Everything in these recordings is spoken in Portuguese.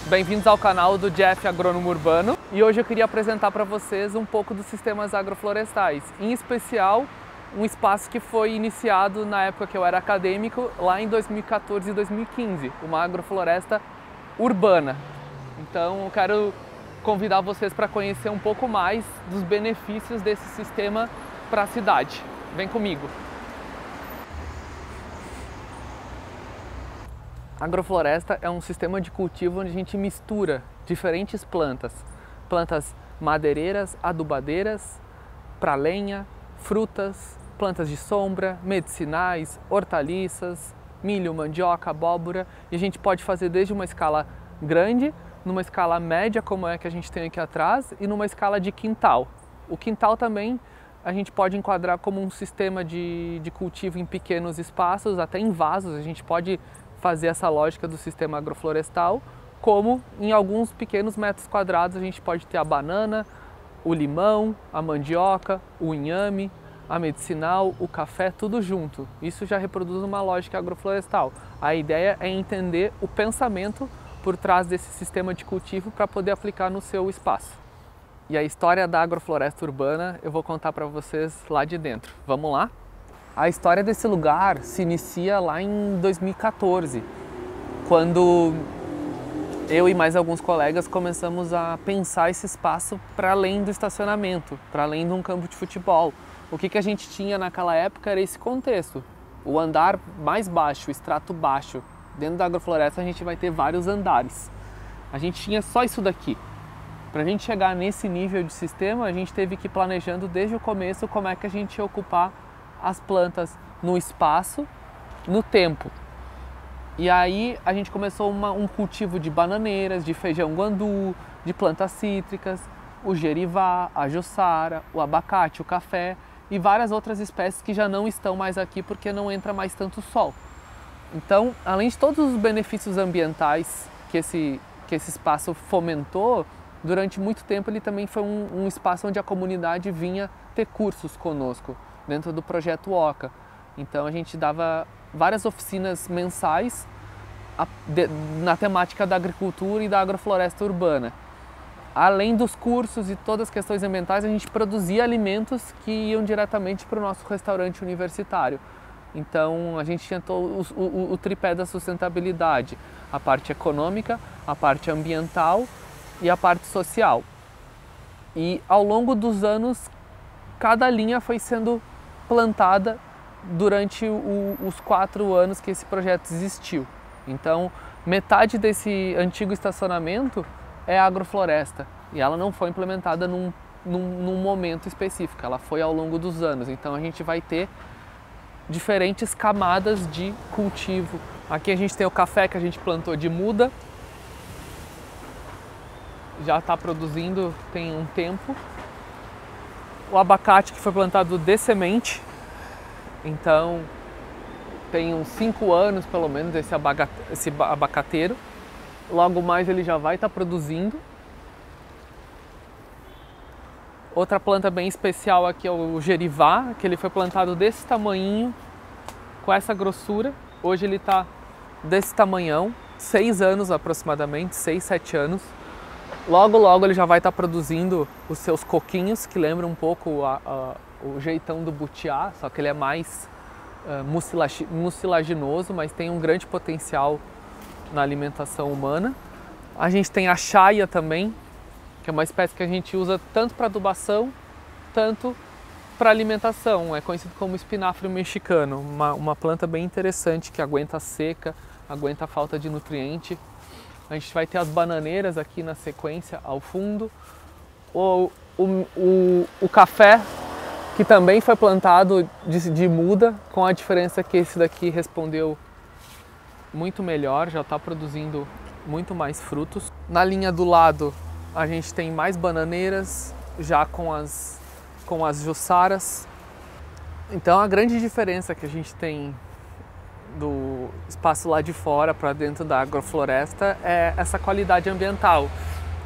Bem-vindos ao canal do Jeff Agrônomo Urbano e hoje eu queria apresentar para vocês um pouco dos sistemas agroflorestais, em especial um espaço que foi iniciado na época que eu era acadêmico, lá em 2014 e 2015, uma agrofloresta urbana. Então eu quero convidar vocês para conhecer um pouco mais dos benefícios desse sistema para a cidade. Vem comigo! A agrofloresta é um sistema de cultivo onde a gente mistura diferentes plantas. Plantas madeireiras, adubadeiras, para lenha, frutas, plantas de sombra, medicinais, hortaliças, milho, mandioca, abóbora. E a gente pode fazer desde uma escala grande, numa escala média, como é que a gente tem aqui atrás, e numa escala de quintal. O quintal também a gente pode enquadrar como um sistema de cultivo em pequenos espaços, até em vasos. A gente pode fazer essa lógica do sistema agroflorestal, como em alguns pequenos metros quadrados a gente pode ter a banana, o limão, a mandioca, o inhame, a medicinal, o café, tudo junto. Isso já reproduz uma lógica agroflorestal. A ideia é entender o pensamento por trás desse sistema de cultivo para poder aplicar no seu espaço. E a história da agrofloresta urbana eu vou contar para vocês lá de dentro. Vamos lá? A história desse lugar se inicia lá em 2014, quando eu e mais alguns colegas começamos a pensar esse espaço para além do estacionamento, para além de um campo de futebol. O que a gente tinha naquela época era esse contexto, o andar mais baixo, o extrato baixo. Dentro da agrofloresta a gente vai ter vários andares. A gente tinha só isso daqui. Para a gente chegar nesse nível de sistema, a gente teve que ir planejando desde o começo como é que a gente ia ocupar as plantas no espaço, no tempo. E aí a gente começou um cultivo de bananeiras, de feijão guandu, de plantas cítricas, o gerivá, a jussara, o abacate, o café e várias outras espécies que já não estão mais aqui porque não entra mais tanto sol. Então, além de todos os benefícios ambientais que esse espaço fomentou, durante muito tempo ele também foi um espaço onde a comunidade vinha ter cursos conosco, dentro do projeto OCA. Então a gente dava várias oficinas mensais na temática da agricultura e da agrofloresta urbana. Além dos cursos e todas as questões ambientais, a gente produzia alimentos que iam diretamente para o nosso restaurante universitário. Então a gente tinha o tripé da sustentabilidade, a parte econômica, a parte ambiental e a parte social. E ao longo dos anos, cada linha foi sendo plantada durante os 4 anos que esse projeto existiu. Então, metade desse antigo estacionamento é agrofloresta e ela não foi implementada num momento específico, ela foi ao longo dos anos. Então a gente vai ter diferentes camadas de cultivo. Aqui a gente tem o café que a gente plantou de muda, já está produzindo tem um tempo. O abacate que foi plantado de semente, então tem uns 5 anos pelo menos esse abacateiro. Logo mais ele já vai estar produzindo. Outra planta bem especial aqui é o gerivá, que ele foi plantado desse tamanhinho, com essa grossura. Hoje ele está desse tamanhão, 6 anos aproximadamente, 6, 7 anos. Logo, logo ele já vai estar produzindo os seus coquinhos, que lembram um pouco o jeitão do butiá, só que ele é mais mucilaginoso, mas tem um grande potencial na alimentação humana. A gente tem a chaia também, que é uma espécie que a gente usa tanto para adubação, tanto para alimentação. É conhecido como espinafre mexicano, uma planta bem interessante que aguenta a seca, aguenta a falta de nutriente. A gente vai ter as bananeiras aqui na sequência, ao fundo. O café, que também foi plantado de muda, com a diferença que esse daqui respondeu muito melhor, já está produzindo muito mais frutos. Na linha do lado, a gente tem mais bananeiras, já com as jussaras. Então a grande diferença que a gente tem do espaço lá de fora para dentro da agrofloresta é essa qualidade ambiental.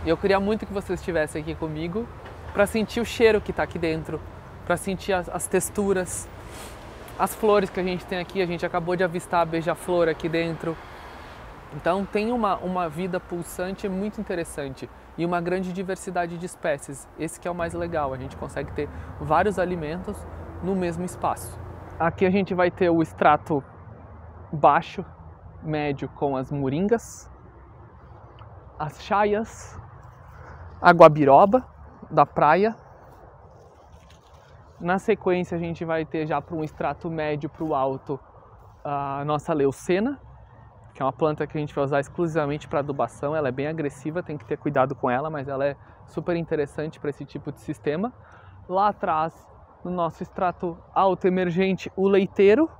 E eu queria muito que vocês estivessem aqui comigo para sentir o cheiro que está aqui dentro, para sentir as texturas, as flores que a gente tem aqui. A gente acabou de avistar a beija-flor aqui dentro. Então tem uma vida pulsante muito interessante e uma grande diversidade de espécies. Esse que é o mais legal, a gente consegue ter vários alimentos no mesmo espaço. Aqui a gente vai ter o extrato baixo, médio com as moringas, as chaias, a guabiroba da praia. Na sequência a gente vai ter já para um extrato médio para o alto a nossa leucena, que é uma planta que a gente vai usar exclusivamente para adubação. Ela é bem agressiva, tem que ter cuidado com ela, mas ela é super interessante para esse tipo de sistema. Lá atrás, no nosso extrato alto emergente, o leiteiro,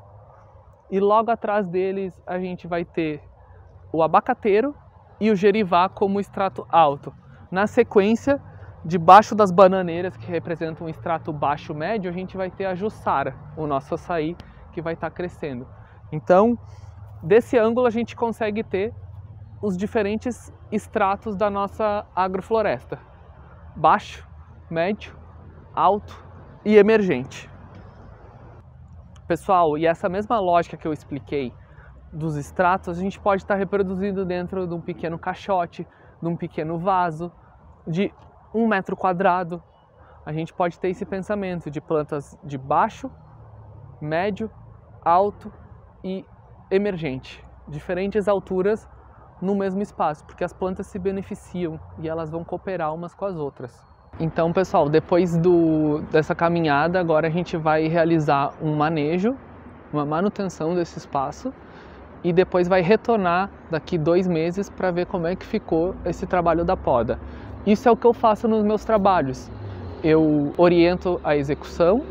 e logo atrás deles a gente vai ter o abacateiro e o gerivá como extrato alto. Na sequência, debaixo das bananeiras, que representam um extrato baixo médio, a gente vai ter a jussara, o nosso açaí, que vai estar crescendo. Então, desse ângulo a gente consegue ter os diferentes estratos da nossa agrofloresta: baixo, médio, alto e emergente. Pessoal, e essa mesma lógica que eu expliquei dos estratos, a gente pode estar reproduzindo dentro de um pequeno caixote, de um pequeno vaso, de 1 metro quadrado. A gente pode ter esse pensamento de plantas de baixo, médio, alto e emergente, diferentes alturas no mesmo espaço, porque as plantas se beneficiam e elas vão cooperar umas com as outras. Então, pessoal, depois dessa caminhada, agora a gente vai realizar um manejo, uma manutenção desse espaço e depois vai retornar daqui 2 meses para ver como é que ficou esse trabalho da poda. Isso é o que eu faço nos meus trabalhos. Eu oriento a execução,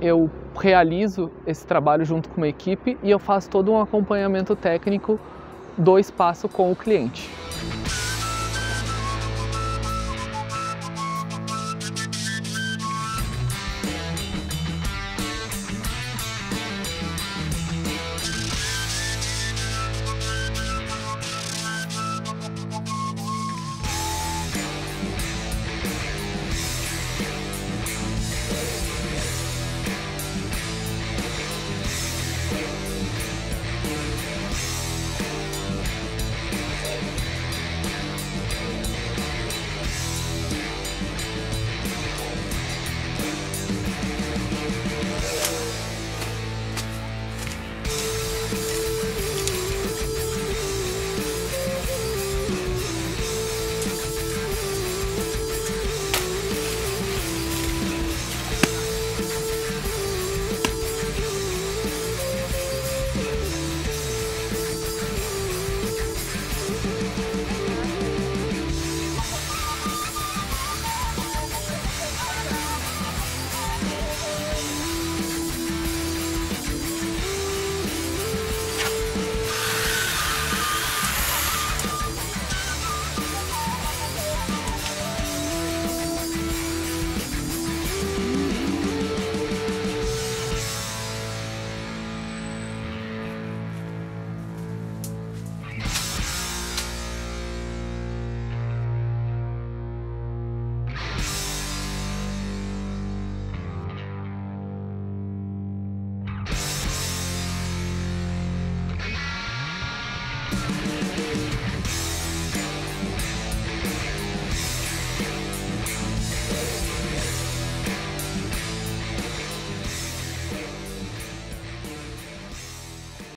eu realizo esse trabalho junto com uma equipe e eu faço todo um acompanhamento técnico do espaço com o cliente.